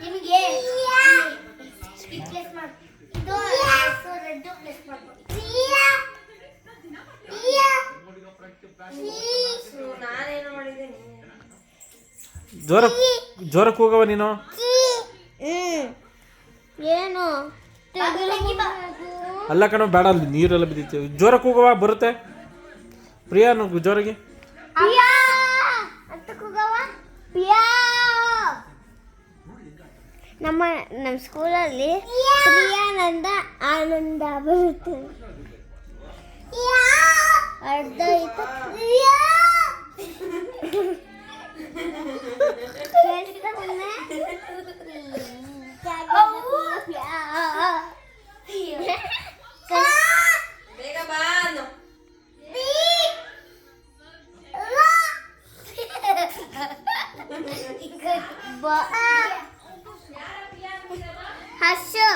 ನಿಮಗೆ ಪ್ಲೇಸ್ ಮಾಡಿ ಇದು ರೆಡ್ ಪ್ಲೇಸ್ ಮಾಡ್ಬೋದು. ನಾನೇನು ಮಾಡಿದ್ದೀನಿ ಜೋರಕ್ಕೆ ಹೋಗವ ನೀನು. ಏನು ಅಲ್ಲ ಕಣ, ಬೇಡ, ಅಲ್ಲಿ ನೀರೆಲ್ಲ ಬಿದ್ದೀವಿ. ಜೋರಕ್ಕೆ ಹೋಗವ, ಬರುತ್ತೆ. ಪ್ರಿಯಾ ಜೋರಾಗಿ ನಮ್ಮ ಸ್ಕೂಲಲ್ಲಿ ಪ್ರಿಯಾನಂದ ಆನಂದ ಬರುತ್ತೆ. ಅರ್ಧ ಆಯ್ತು. ಬೇಗ ಬಾ ಅನ್ನು. ಹಸು